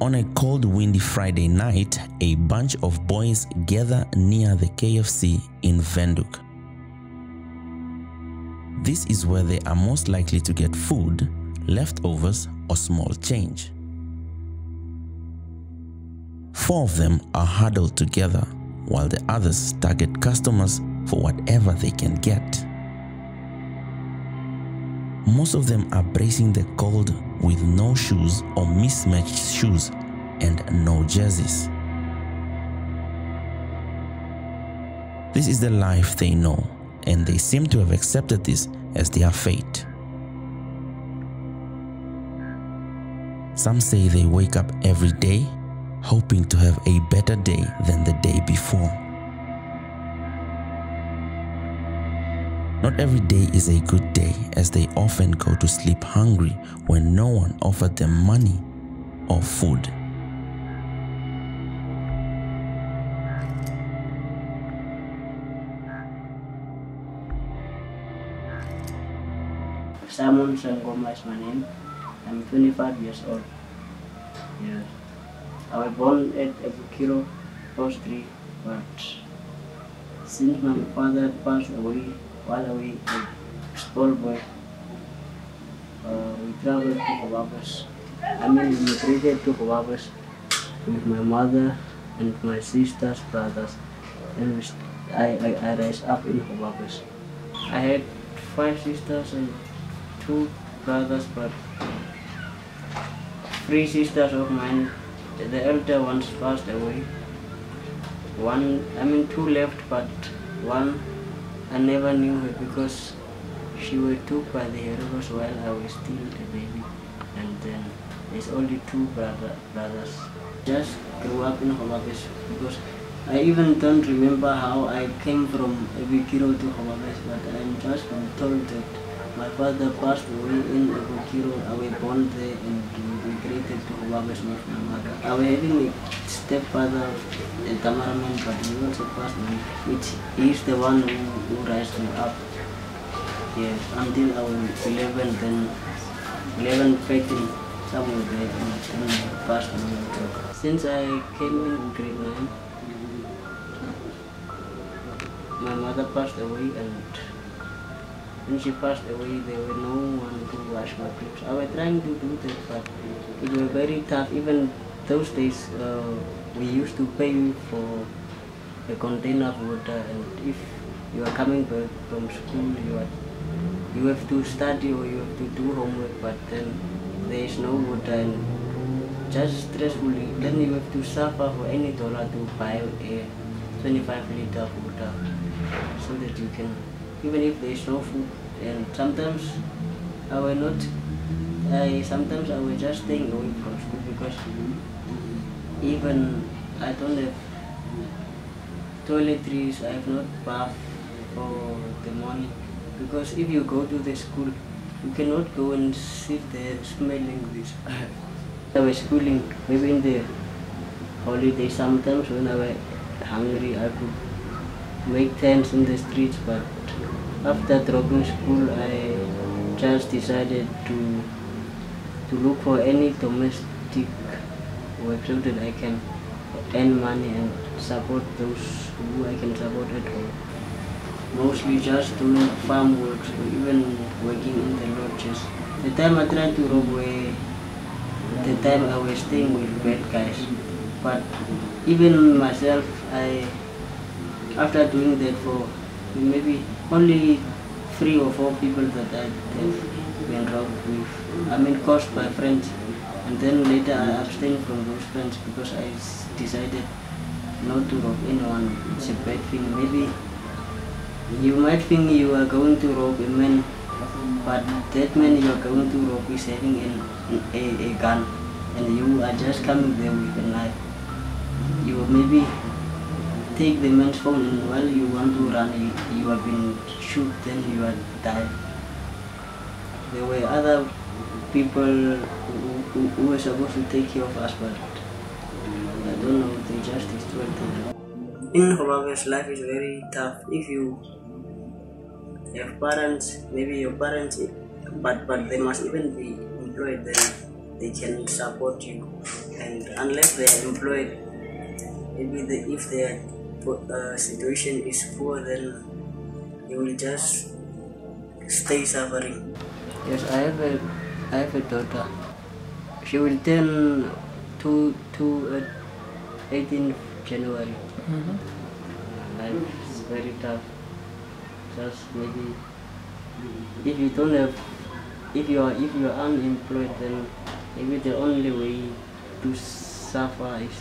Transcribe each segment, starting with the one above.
On a cold, windy Friday night, a bunch of boys gather near the KFC in Windhoek. This is where they are most likely to get food, leftovers, or small change. 4 of them are huddled together, while the others target customers for whatever they can get. Most of them are bracing the cold with no shoes or mismatched shoes and no jerseys. This is the life they know, and they seem to have accepted this as their fate. Some say they wake up every day hoping to have a better day than the day before. Not every day is a good day, as they often go to sleep hungry when no one offered them money or food. Simon Sangoma is my name. I'm 25 years old. Yeah. I was born at Ebukiro, Post 3, but since my father passed away while I was a small boy, we traveled to Gobabis. We migrated to Gobabis with my mother and my sister's brothers, and I raised up in Gobabis. I had 5 sisters and 2 brothers, but 3 sisters of mine, the elder ones passed away. 2 left, but one I never knew her because she was took by the heroes while I was still a baby. And then there's only 2 brothers. Just grew up in Gobabis because I even don't remember how I came from Ebukiro to Gobabis, but I'm just told that my father passed away in Ebukiro. I was born there and migrated to Gobabis with my mother. I was having a stepfather, a cameraman, but he also passed away, which is the one who raised me up. Yes, until I was 11, then 11, 13, somewhere there, and then I passed away. Since I came in grade 9, my mother passed away, and when she passed away, there was no one to wash my clothes. I was trying to do that, but it was very tough. Even those days, we used to pay for a container of water, and if you are coming back from school, you have to study or you have to do homework, but then there is no water and just stressful. Then you have to suffer for any dollar to buy a 25-liter of water so that you can, even if there is no food. And sometimes I was just staying away from school because even I don't have toiletries, I have not bath for the morning. Because if you go to the school, you cannot go and sit there smelling this. I was schooling, maybe in the holidays, sometimes when I was hungry, I could make tents in the streets, but after dropping school, I just decided to look for any domestic work so that I can earn money and support those who I can support at home. Mostly just doing farm work, or even working in the lodges. The time I tried to rob away, the time I was staying with bad guys. But even myself, after doing that for maybe only 3 or 4 people that I have been robbed with, caused by friends. And then later I abstained from those friends because I decided not to rob anyone. It's a bad thing. Maybe you might think you are going to rob a man, but that man you are going to rob is having a gun, and you are just coming there with a knife. You maybe take the man's phone, and while you want to run, you have been shot, then you are died. There were other people who were supposed to take care of us, but I don't know, they just destroyed them. In Gobabis, life is very tough. If you have parents, maybe your parents, but they must even be employed, then they can support you, and unless they are employed, maybe if their situation is poor, then they will just stay suffering. Yes, I have a daughter. She will turn 18th January. Life is very tough. Just maybe if you don't have, if you are unemployed, then maybe the only way to suffer is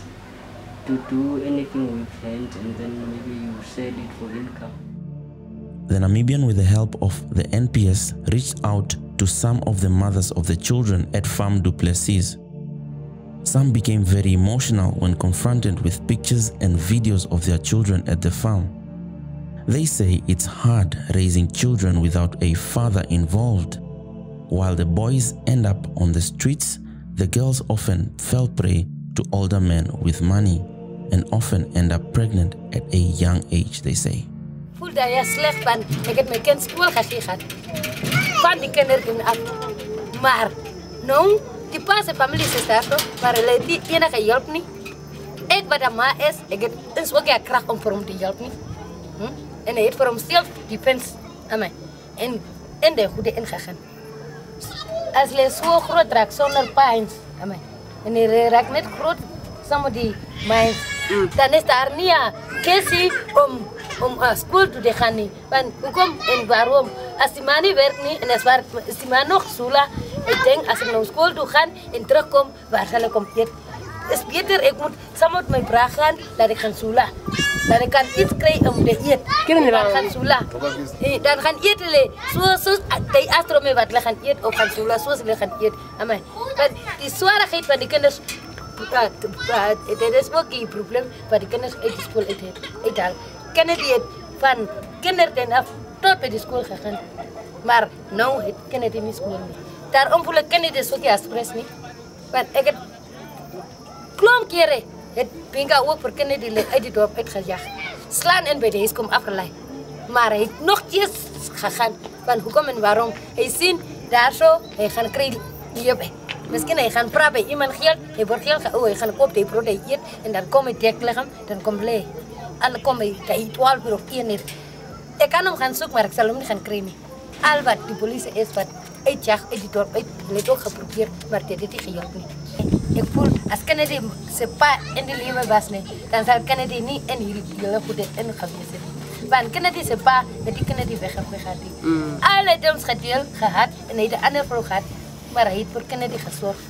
to do anything with hands, and then maybe you sell it for income. The Namibian, with the help of the NPS, reached out to some of the mothers of the children at Farm du Plessis. Some became very emotional when confronted with pictures and videos of their children at the farm. They say it's hard raising children without a father involved. While the boys end up on the streets, the girls often fell prey to older men with money and often end up pregnant at a young age, they say. Voel dat je slecht bent. Ik heb mijn kind school gegeven. Van die kinderen af. Maar, nou, die pa's en familie is daar zo, maar hij die enige hulp niet. Ik wat dat maar is ook een kracht om voor hem te helpen. En hij heeft voor hemzelf defense aan mij. En de goede ingegaan. Als hij zo groot raakt zonder pijn aan mij. En hij raakt net groot, some of die mijn. Dan is daar niet een kwestie om school te gaan. Want hoe kom en waarom? Als die man niet werkt niet en als die man nog zula, ik denk als ik naar school toe ga en terugkom, waar zal ik om eten? Het is beter, ik moet samen met mijn vraag gaan, dat ik ga zula. Dat ik kan iets krijgen om te eten. Dan gaan zula. Dan gaan eten, zoals die astro me wat gaan eten of gaan zula, zoals ze gaan eten. Maar die zwaarigheid van die kinderen, dat is ook een probleem waar die kinderen uit de school uithalen. Kennen die het van kinderen af tot bij de school gegaan. Maar nu kennen die niet school niet. Daarom voel ik kennen die zo'n expres niet. Want ik heb klomp keren het pinga ook voor kinderen die uit het dorp uitgejaagd. Slaan en bij de huis komt afgeleid. Maar hij heeft nog eens gegaan. Van hoe kom en waarom? Hij ziet daar zo, hij gaat krijgen hierbij. Misschien hij gaat praten bij iemand geld, hij wordt geld, hij gaat kopen die brood, hij eet en dan kom hij tekleggen, dan komt hij. En dan kom hij 12 uur of 1 uur. Ik kan hem gaan zoeken, maar ik zal hem niet gaan krijgen. Al wat de politie is, wat uitjaagt uit die dorp, heeft ook geprobeerd, maar dit heeft niet geholpen. Ik voel, als Kennedy zijn pa in de leven was, dan zou Kennedy niet in heel goed in geweest zijn. Want Kennedy zijn pa, dat die Kennedy weggegaan. Alle deels gedeel gehad en hij de andere vrouw gehad, maar hij heeft voor Kennedy gezorgd.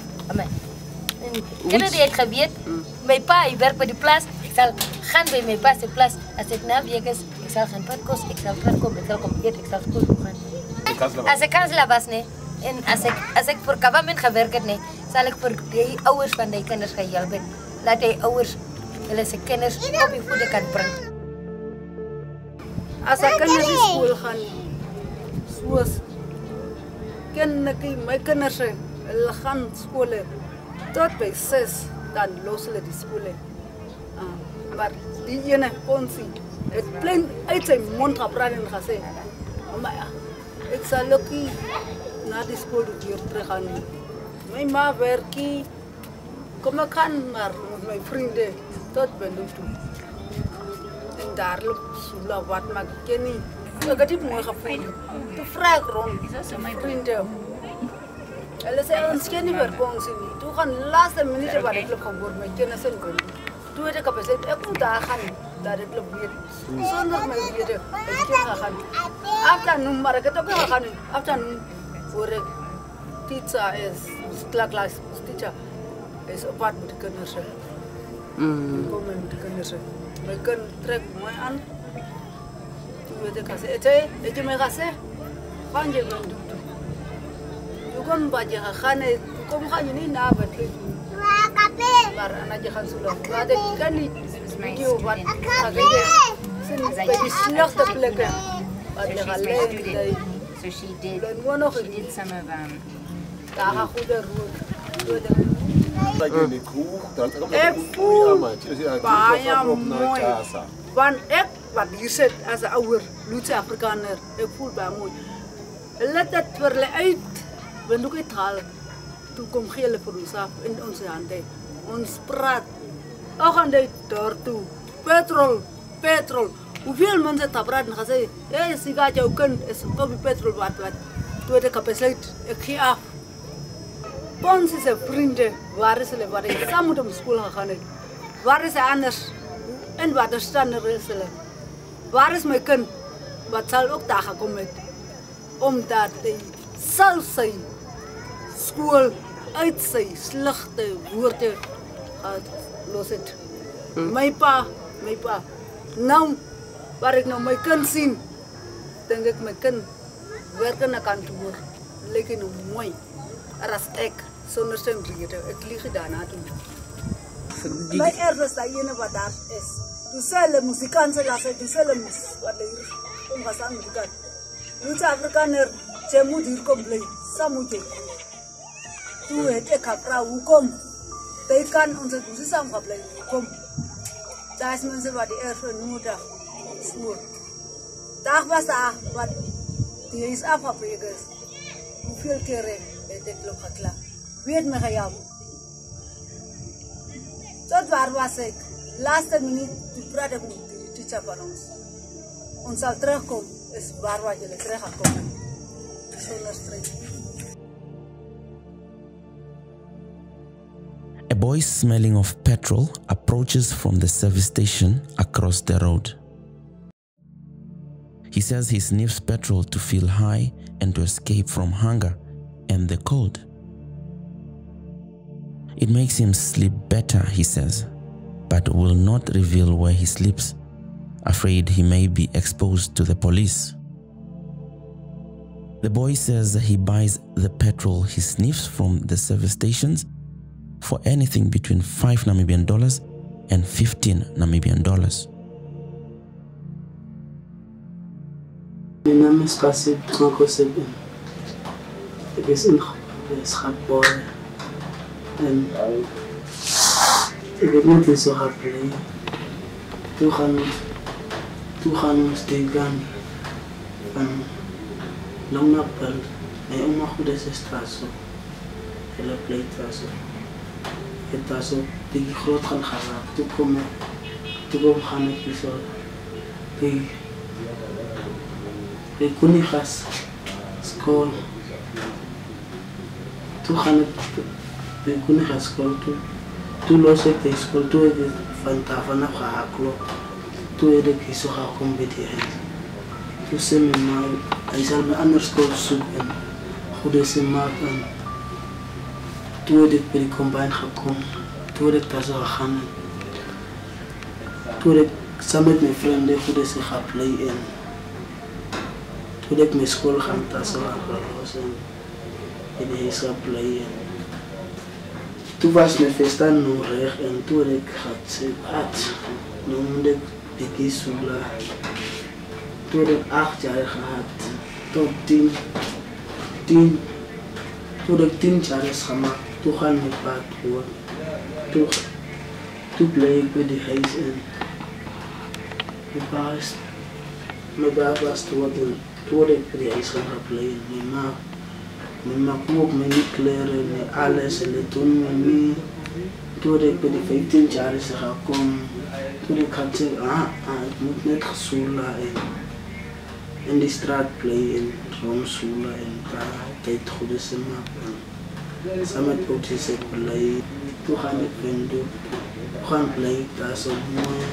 Kennedy heeft geweten, mijn pa werkt bij de plaats, ik zal gaan bij mijn pa's plaats. Als ik na week is, ik zal gaan padkost, ik zal terugkomen, ik zal komen eten, ik zal school gaan. Als ik kanselaar was, en als ik voor government gewerkt heb, zal ik voor de ouders van die kinderen gaan helpen. Laat die ouders zijn kinderen op je voeten kan brengen. Als ik naar school ga, zoals mijn kinderen gaan school tot bij 6, dan lossen die school. Maar die ene ponsie, het plein uit zijn mond gepraat en gezegd, maar ik zal lukken naar die school weer terug gaan. Mijn ma werkt, kom ik gaan maar met mijn vrienden tot bij de toe. En daar loopt Sula wat maar ik ken niet. Ik heb het mooi gevonden. Toen vraag ik rond, mijn vrienden. Ze zei, ons ken niet meer ponsie niet. Toen gaan de laatste minuten waar ik loop geworden, mijn kennis en kon. Toen heb ik gezegd, ik moet daar gaan, dat ik loop weer. Zonder mijn weten, ik kan gaan. Afternoon, maar ik heb ook gaan. Afternoon, voor ik teacher is, klas teacher is apart met de kinderen. Ik kom met de kinderen. Mijn kind trekt mij aan. Toen weet ik gezegd, weet je mij gezegd? Gaan je gaan doen. Toen kom bij je gaan, toen ga je niet naar bed. Maar anak jangan sudah. Ada kan di video buat agaknya. Bagi slechte plekken. Ada alleen. So she did some of Daar ga goede roer. Ik voel bijna mooi. Want ik wat hier zit als een ouder Luutse Afrikaner. Ik voel bijna mooi. Let het verle uit. Ben ook het haal. toe kom gee hulle vir ons af in ons hande. Ons praat. Ook gaan dit daartoe. Petrol. Hoeveel mense het gepraat en gesê, hey, Sika, jou kind is op die petrol wat. Toe het ek besluit, ek gee af. Ons is vriende, waar is hulle, waar hy saam met hom skool gegaan het. Waar is hy anders? En wat is hulle? Waar is my kind? Wat sal ook daar gekom het? Omdat hy sal sy skool uit sy slegte woorde los het. My pa. Nou, waar ek nou my kind sien, dink ek my kind werk in 'n kantoor. Lyk hy nou mooi. As ek sonder sy rede, ek lieg daarna toe. My erfenis daai ene wat daar is. Dis hulle musikanse laat hy dis hulle wat hier om gesang musiek. Nuut Afrikaner jy moet hier kom bly. Samute. Toe het ek gevra hoekom? Jy kan ons dus saam bly. Kom. Daar is mense wat die erfenis moet daar. Smoor. Daar was daar wat die is afgebreek is. Hoeveel kere het ek loop geklaar? Weet my gejaam. Tot waar was ek? Laaste minuut, toe praat ek met die teacher van ons. Ons sal terugkom, is waar wat julle teruggekom het. Sonder strijd. A boy smelling of petrol approaches from the service station across the road. He says he sniffs petrol to feel high and to escape from hunger and the cold. It makes him sleep better, he says, but will not reveal where he sleeps, afraid he may be exposed to the police. The boy says he buys the petrol he sniffs from the service stations for anything between $5 Namibian and $15 Namibian. My naam is Kasib Makosebe. Ek is ingebore en ek het net in so geplei. Toe gaan ons denken van Longnapel. My oma goede sister so. Hulle pleit so. Het daar so die groot gaan geraak. Toe kom gaan ek so. Ik kon niet gaan school. Toen ga ik kon niet gaan school. Toen los ik de school. Toen heb ik vanaf gehaald. Toen heb ik zo gekomen bij die hand. Toen zei mijn ma, hij zal me anders school zoeken. Goed is hij maken. Toen heb ik bij de combine gekomen. Toen heb ik daar zo gegaan. Toen heb ik samen met mijn vrienden goed is hij gaan playen. Toen ik mijn school gaan tassen en hij zou playen. Toen was mijn verstaan nog recht en toen ik had noemde ik Pikisula. Toen ik 8 jaar gehad, tot 10. Toen ik 10 jaar is gemaakt, toen gaan mijn paard door. Toen bleef ik bij de huis en mijn baas was toen ik bij de huis gaan playen. Mijn ma kook me niet kleren, met alles en toen me niet. Toen ik bij de 15 jaar is gekomen, toen ik had gezegd, ik moet net gezoelen in de straat playen, rondzoelen en daar tijd goed is te maken. Samen met oudjes ik playen, toen ga ik wenden, toen ga ik playen daar zo mooi,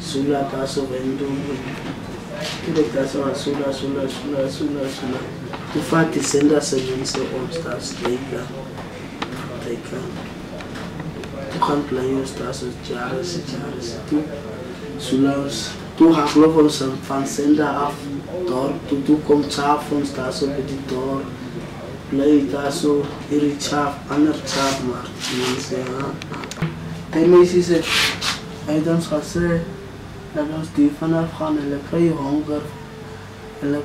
zoelen daar zo wenden. Toen ik daar zo zoelen. Toen vaak die zenders en mensen ons daar steken. Toen gaan playen daar zo jaren. Toen ga ik lopen van zender af, door. Toen komt s'avonds daar zo bij die door. Play daar zo, hier is ander chaaf, maar mensen, die mensen zeggen, hij dan gaat zeggen, dat ons die vanaf gaan, en krijg honger. En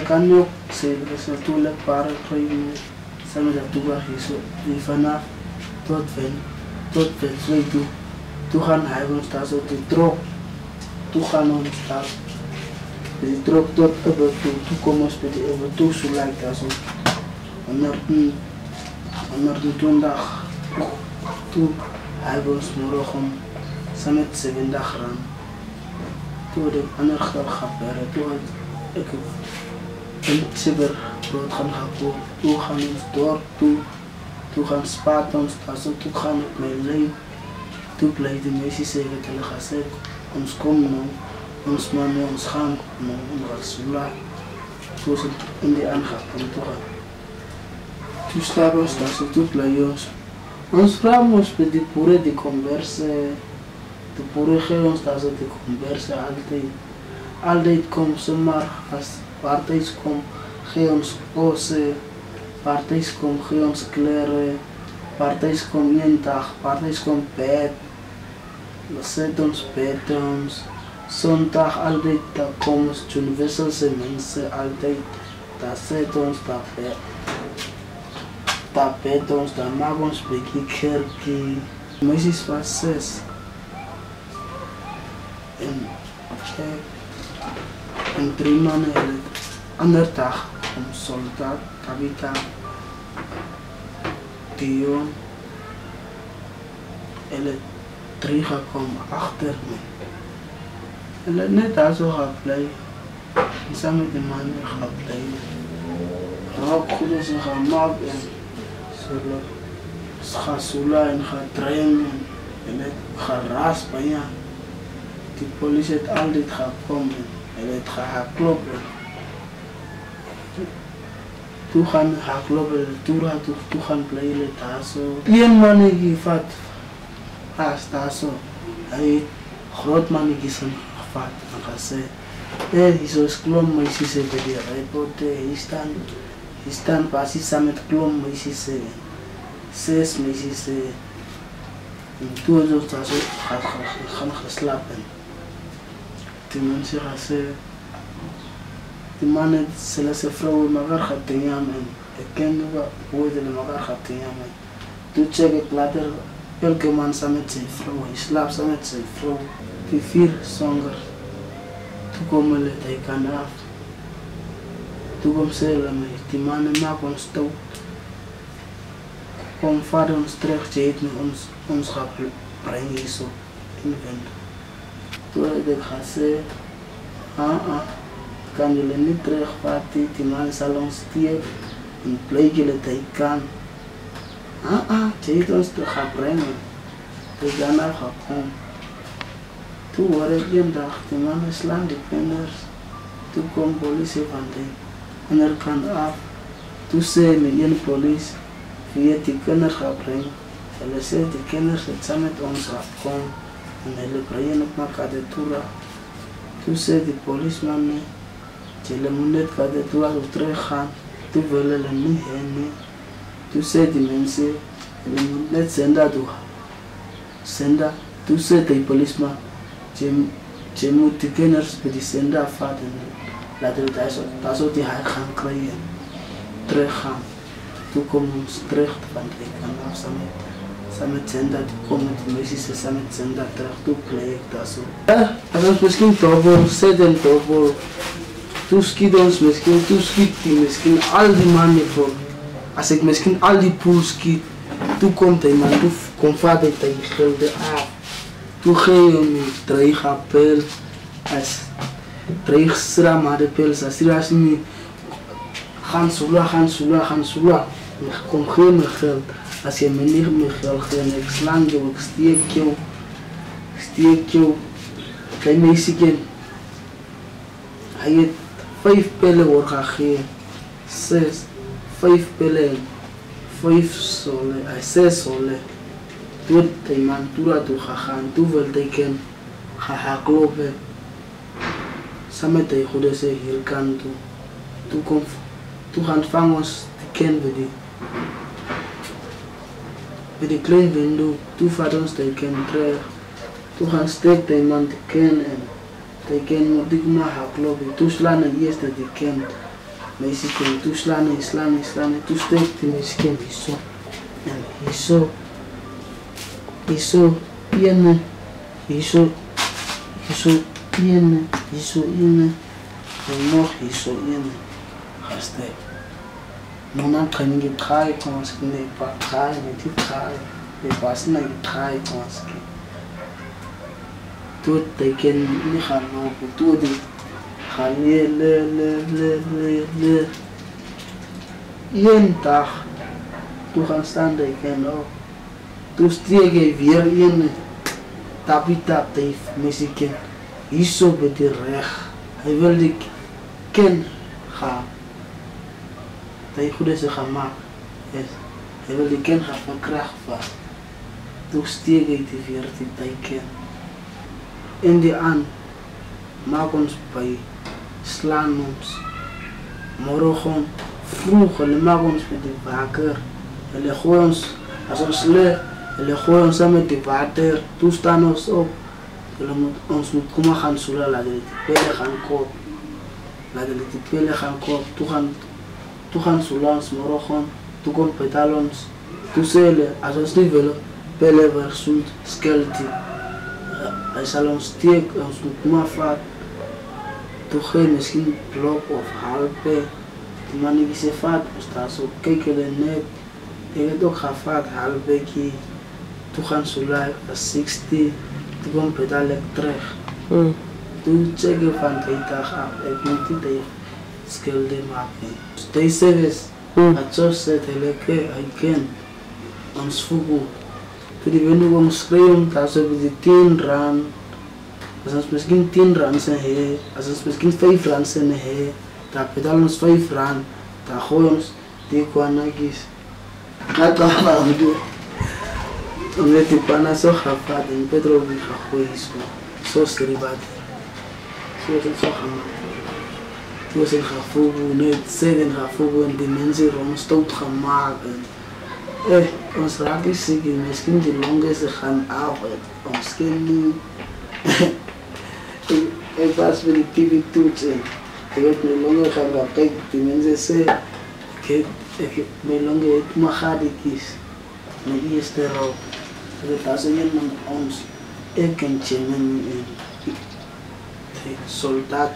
kan je ook zeggen, dat is natuurlijk paar krijgen, samen dat toe gaat hier zo, die vanaf tot ven, toen gaan hij ons daar zo te drop, toen gaan ons daar die trok tot even toe komen spelen even toe zo lijkt dat zo. Wanneer toen dag toen hij was morgen samen 7 dagen ran. Toen de andere gebeuren toen ik een cyber brood gaan halen. Toen gaan we door toen gaan spaten ons tassen toen gaan met mijn leven. Toen bleef de meisje zeggen tegen haar ons komen nou. Ons man, ons gaan, ons sula. Toen ze in de aangang kwam toe gaan. Toen staat ons daar zo toe blij ons. Ons vrouw moest bij die boeren die converse. De boeren geven ons daar zo die converse altijd. Altijd komt ze maar als partijs komt, geef ons kozen. Partijs komt, geef ons kleren. Partijs komt 1 dag, partijs komt bed. We zetten ons bed ons. Zondag altijd, daar komen universele mensen altijd, daar zetten ons daar bed ons, daar maken ons een beetje kerkie. Meisjes was 6. En 3 maanden en andere dag om soldaat, Tabita, Dion, en 3 gekomen achter me. En net daar zo gaan blijven. En samen met de man gaan blijven. Raak goed en ze gaan maken. Ze gaan sula en gaan trainen. En het gaat raspen, ja. Die politie heeft altijd gekomen. En het gaat kloppen. Toen gaan gaan kloppen. Toen gaan blijven daar zo. Die man die vat. Daar zo. Hij groot man die is een vat. En gaat zeggen. Hij is klom meisjes bij die report. Hij staan passie samen met klom meisjes. 6 meisjes. En toen is het zo gaan geslapen. Die mensen gaan zeggen. Die mannen zullen zijn vrouwen elkaar gaan tegenjamen. Ik ken hoe ze elkaar gaan tegenjamen. Toen check ik later. Elke man samen met zijn vrouw. Hij slaapt samen met zijn vrouw. Die 4 zwanger. Toen komen hij kan af. Toen komt ze die mannen maken ons dood. Kom vader ons terug, je heeft ons gaat brengen zo in de wind. Toen heb ik gezegd, kan jullie niet terugvatten, die man zal ons stierven en blijf jullie dat ik kan. Je heeft ons terug gaan brengen. Dus daarna gaat komen. Toen hoor ik een dag, die mannen slaan die kinders. Toen komt politie van de andere kant af. Toen zei me een politie, wie die kinderen gaat brengen. Hij zei die kinderen het samen met ons gaat komen. En hij brengen op elkaar de toera. Toen zei die policeman, jullie moeten niet naar de toera terug gaan. Toen willen ze niet heen. Toen zei die mensen, jullie moeten niet zenden doen. Zender. Toen zei die policeman, je moet de kinderen bij die zender afvatten. Laten we daar zo die haar gaan krijgen. Terug gaan. Toen komen we terug van de kanaal samen met zender. Toen komen de meisjes samen met zender terug. Toen play ik dat zo. Ja, dat was misschien dubbel, zeden dubbel. Toen schiet ons misschien, toen schiet die misschien al die mannen voor. Als ik misschien al die poel schiet, toen komt hij man, toen komt vader tegen gilde af. Toen ging hij me terug appel. Als terug stra maar de pil, als hij als niet gaan sula. Ik kom geen meer geld. Als je me niet meer geld geeft, ik slang je, ik steek je. Klein meisje, hij heeft 5 pillen wordt gegeven. 5 pillen. 5 solen, 6 solen. Toen die man toe gegaan, toen wilde ik hem gaan kloppen. Samen met de goede ze hier kan toe. Toen gaan vangen ons de kind bij de kleine window. Toen vader ons de kind terug. Toen gaan steek de man de kind en de kind moet ik maar gaan kloppen. Toen slaan en eerst de kind. Meisje kind, toen slaan. Toen steekt de meisje kind zo. En zo. nog hier zo in gestekt. Niemand kan niet kijken, als ik niet ga, niet ga. Ik was niet kijken, als ik. Toen ik niet gaan lopen, toen ik ga le. Eén dag, toen gaan staan ik en ook. Toen steeg ik weer in tapitap heeft muziek. Hier zo bij de recht. Hij wilde ken gaan. Dat je goed is gaan maken. Hij wilde ken gaan verkrachten. Toen steeg ik die weer die ken. In die aan maak ons bij slaan ons. Morgen vroeg, hij maakt ons met de wakker. Hij gooit ons als ons leert. Hij gooit ons met de water. Toen staan ons op. Ons moet komen gaan zullen laten de pellen gaan kopen. Laten de pellen gaan kopen. Toen gaan zullen ons morgen. Toen komt betaal ons. Toen zullen als ons niet willen pellen verzoend skelti. Hij zal ons steken, ons moet komen vaak. Toen geen misschien blok of halve. Die man die ze vaak staat zo kijken net. Ik heb ook vaak halve keer. Toen gaan zullen 60. Toen komt pedalen terug. Toen checken van die dag af. Ik moet niet even schilder maken. Deze service, het zo zet hij kan ons voegen. Toen die winnen om schreeuwen, dat ze de 10 rand. Als ons misschien 10 rand zijn hier, als ons misschien 5 rand zijn hier, dan pedalen ons 5 rand, dan gooien ons die kwanakjes. Dat kan we doen. Omdat die panna zo gaat en petrol die gaat gooien zo seribat. Zo is het zo gemaakt. Toen zijn gevoel, net zeiden gevoel en die mensen rond stoot gemaakt. Ons raak is ziek, misschien die longen ze gaan af, ons kind niet. Ik was bij die TV-toets en ik heb mijn longen gaan kijken, die mensen zeggen, mijn longen het magadiekjes, mijn eerste rook. Dat als iemand ons erkentje met een soldaat,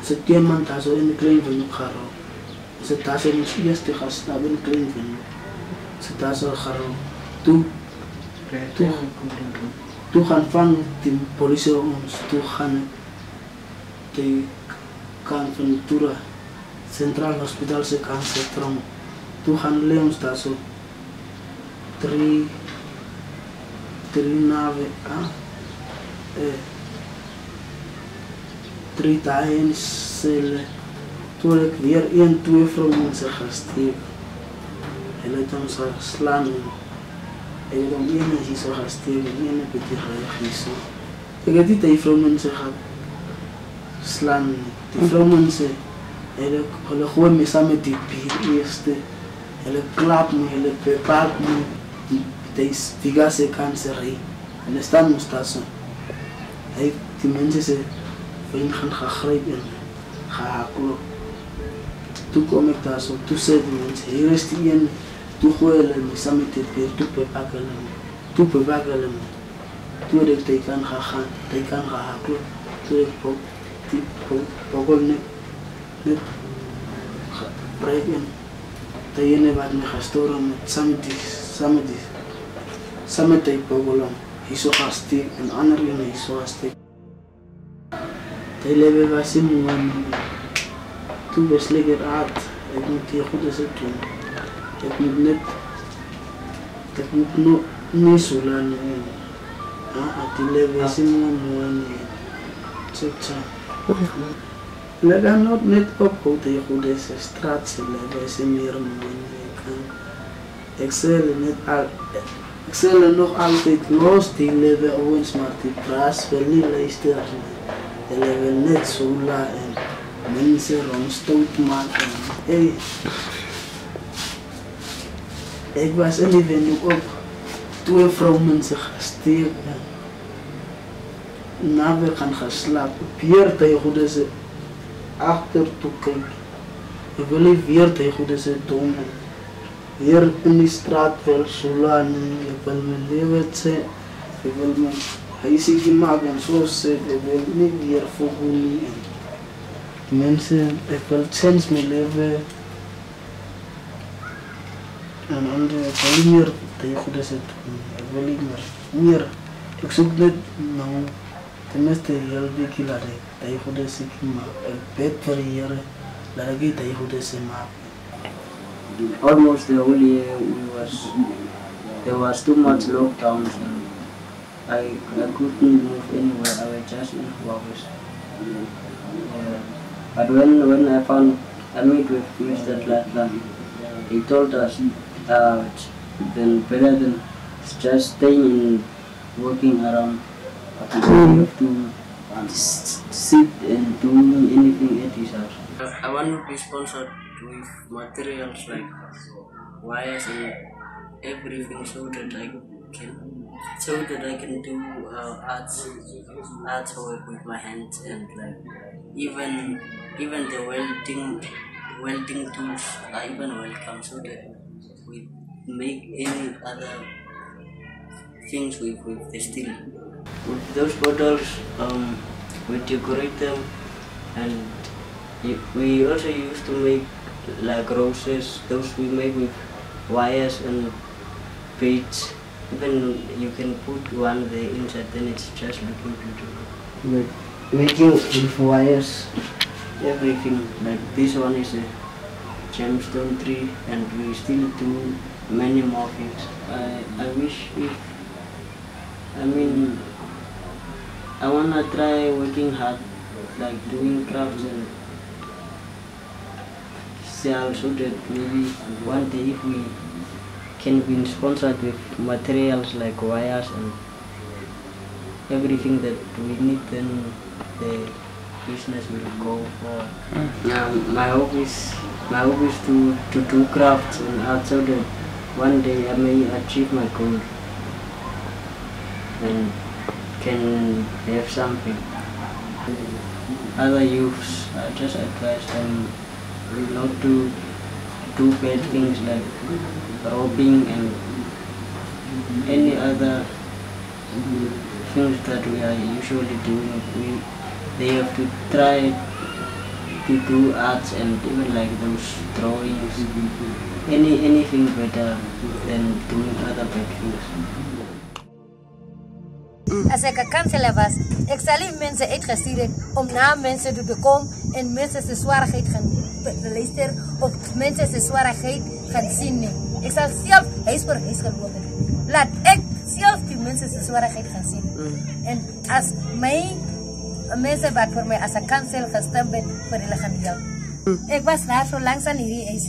ze iemand dat zo in de klein van ook gaat roken. Ze dat ze ons eerste gast hebben in de klein van ook. Ze dat zo gaat roken. Toen gaan van de politie ons, toen gaan de kant van de Tura, Centraal Hospitaal se kan stroom. Toen gaan leons daar zo 3 naven aan. 3 dagen zullen. Toen ik weer 2 vrouwen gestuurd. Hij liet ons slaan. Ik heb hem energie zo gestuurd en een beetje gereageerd. Ik heb niet die vrouwen slaan. Die vrouwen hij gewoon me samen die bier eerste. Hij klap me, hij bepaalt me. Deze figure kan ze rijden. En er staan ons daar zo. Hij die mensen ze van gaan grijpen en gehakelen. Toen kom ik daar zo, toen zei de mensen, hier is die een, toen gooi je me samen die bier, toen bepakken me. Toen bepakken me. Toen ik die kan gaan, die kan gehakelen. Toen ik die pokkel niet breken. De ene wat me gestoren met samen die pokkel. Hij zo gastig en andere ene is zo gastig. De leven was in mijn toen was lekker uit. Ik moet hier goed eens doen. Ik moet nog niet zo lang. Die leven was in mijn we gaan nog niet ophouden, je goede straat leven is meer ik zal nog altijd los die leven ons maar die praat wil niet luisteren. Je leven net zo laat en mensen rondstoot maken. Hey. Ik was in die venue ook 2 vrouwen gestuurd. Na we gaan geslapen, weer tegen hoe ze achter toe kijken. Ik wil weer tegen hoe ze doen. Weer in die straat wel zo lang. Ik wil mijn leven zijn. Ik wil mijn huisje maken zo zitten. Ik wil niet weer volgen. mensen, ik wil sinds mijn leven en andere, ik wil niet meer tegen de zit. Ik wil niet meer. Ik zoek net nou, tenminste heel weekje laat ik tegen de zit, maar ik bid voor de Heer, laat ik tegen de zit maken. Almost the whole year there was too much lockdown. I couldn't move anywhere. I was just in Gobabis. But when I met with Mr. Tlatla, he told us then better than just staying in working around. You have to sit and do anything at his house. I want to be sponsored with materials like wires and everything so that I can do arts work with my hands, and like even the welding tools are even welcome, so that we make any other things with the steel. With those bottles, we decorate them, and we also used to make like roses. Those we make with wires and beads. Even you can put one there inside, then it's just looking beautiful. But making with wires, everything. Like this one is a gemstone tree, and we still do many more things. I wish I wanna try working hard, like doing crafts and sell, so that maybe one day if we can be sponsored with materials like wires and everything that we need, then the business will go forward. My hope is to do crafts and art, so that one day I may achieve my goal and can have something. Other youths, I just advise them not to do bad things like robbing and any other things that we are usually doing. They have to try to do arts and even like those drawings, anything better than doing other bad things. Als ik een kanselier was, ik zal niet mensen uitgestuurd om naar mensen te komen en mensen de zwaarheid gaan luisteren of mensen de zwaarheid gaan zien. Ik zal zelf huis voor huis gaan lopen. Laat ik zelf die mensen de zwaarheid gaan zien. En als mijn mensen wat voor mij als een kansel gestemd ben, voor hulle gaan helpen. Ik was daar zo langs aan hierdie huis,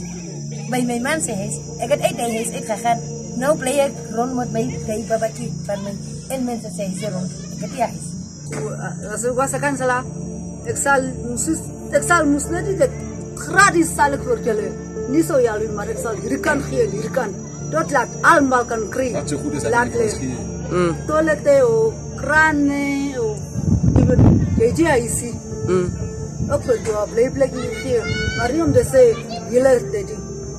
bij mijn man zijn huis. Ik heb uit die huis uitgegaan. Nou blij ik rond met mijn babatje van mij. En mensen zijn ze rond. Ik heb die huis. Als ik was een kanselaar, ik zal moest net dat gratis zal ik voor jullie. Niet zo jullie, maar ik zal hier kan. Dat laat allemaal kan krijgen. Wat zo goed is dat laat niet toiletten, kranen, even je huisje. Ook voor jou, blijf hier. Maar niet om te zeggen, jullie dat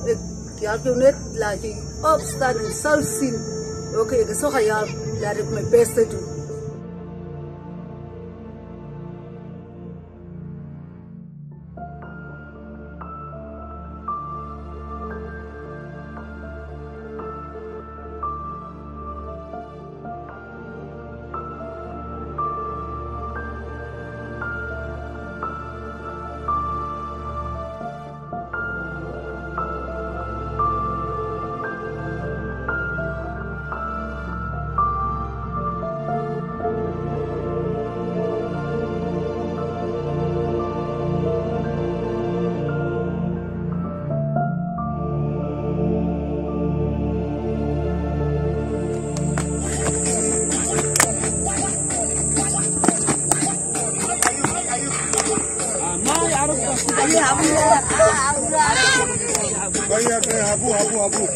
ik heb je net laat je opstaan en zelf zien. Oké, ik zou gaan laat ik mijn best doen. Habu.